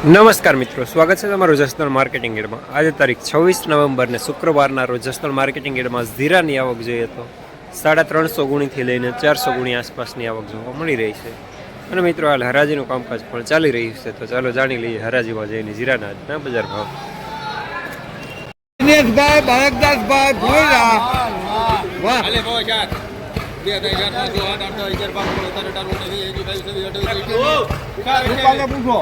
નમસ્કાર મિત્રો, સ્વાગત છે તમારું જસદણ માર્કેટિંગ એડમાં। આજે તારીખ 26 નવેમ્બરને શુક્રવારના રોજ જસદણ માર્કેટિંગ એડમાં જીરાની આવક જોઈએ તો 350 ગુણીથી લઈને 400 ગુણી આસપાસની આવક જોવા મળી રહી છે। અને મિત્રો હાલ હરાજીનું કામકાજ પણ ચાલી રહ્યું છે, તો ચાલો જાણી લઈએ હરાજીમાં જઈને જીરાના આજના બજાર ભાવ। દિનેશભાઈ ભરતદાસભાઈ ભોયરા વાહ પૂછો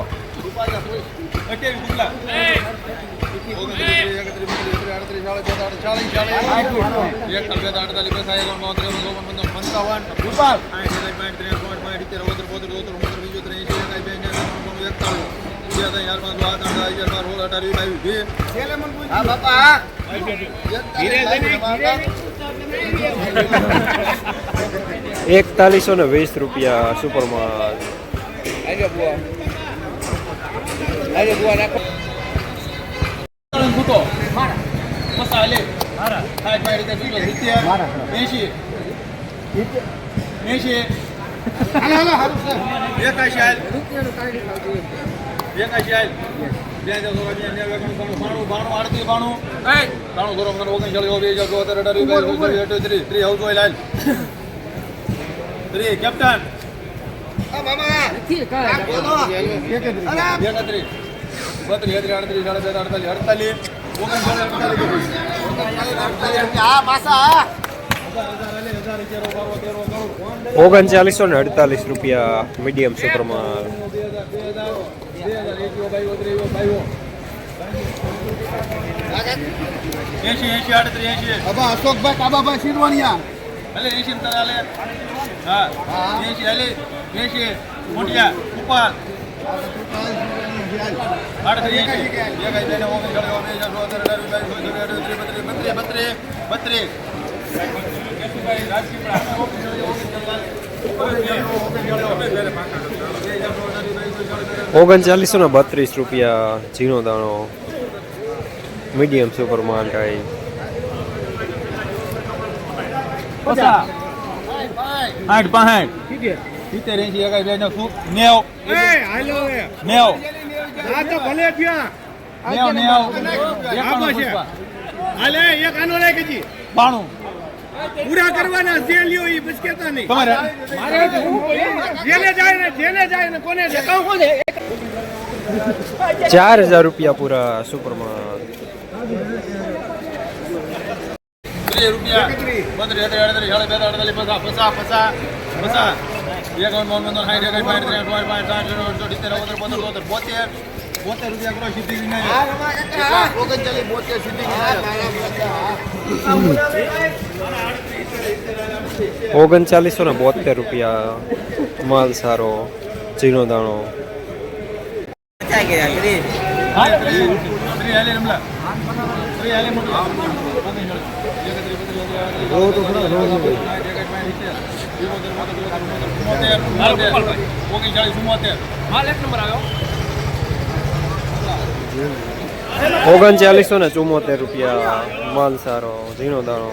₹4120 સુપરમાં કેપ્ટન ₹3948 મીડિયમ સુપરમાં અશોકભાઈ કાબાભાઈ શિરવાનિયા ₹3932 ઝીણો દાણો મીડિયમ સુપર માલ ટાઈ 8 પૂરા કરવાના જે લ્યો એ બસ કેતા નહીં તમારે જેને જાય ને કોને ₹4000 પૂરા સુપરમાં ₹3972 માલ સારો ઝીણો દાણો ₹3974 માલ સારો ઝીણો દાણો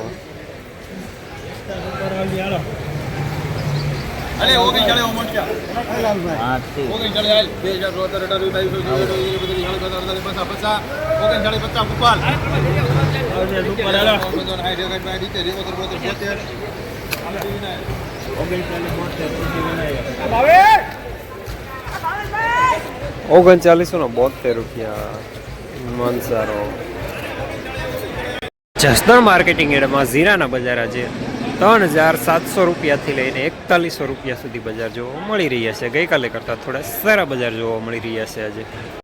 ₹3972 માલ સારો। જસદણ માર્કેટિંગ એડમાં જીરાના બજાર આજે ₹3700 થી લઈને ₹4100 સુધી બજાર જોવા મળી રહ્યા છે। ગઈકાલે કરતાં થોડા સારા બજાર જોવા મળી રહ્યા છે આજે।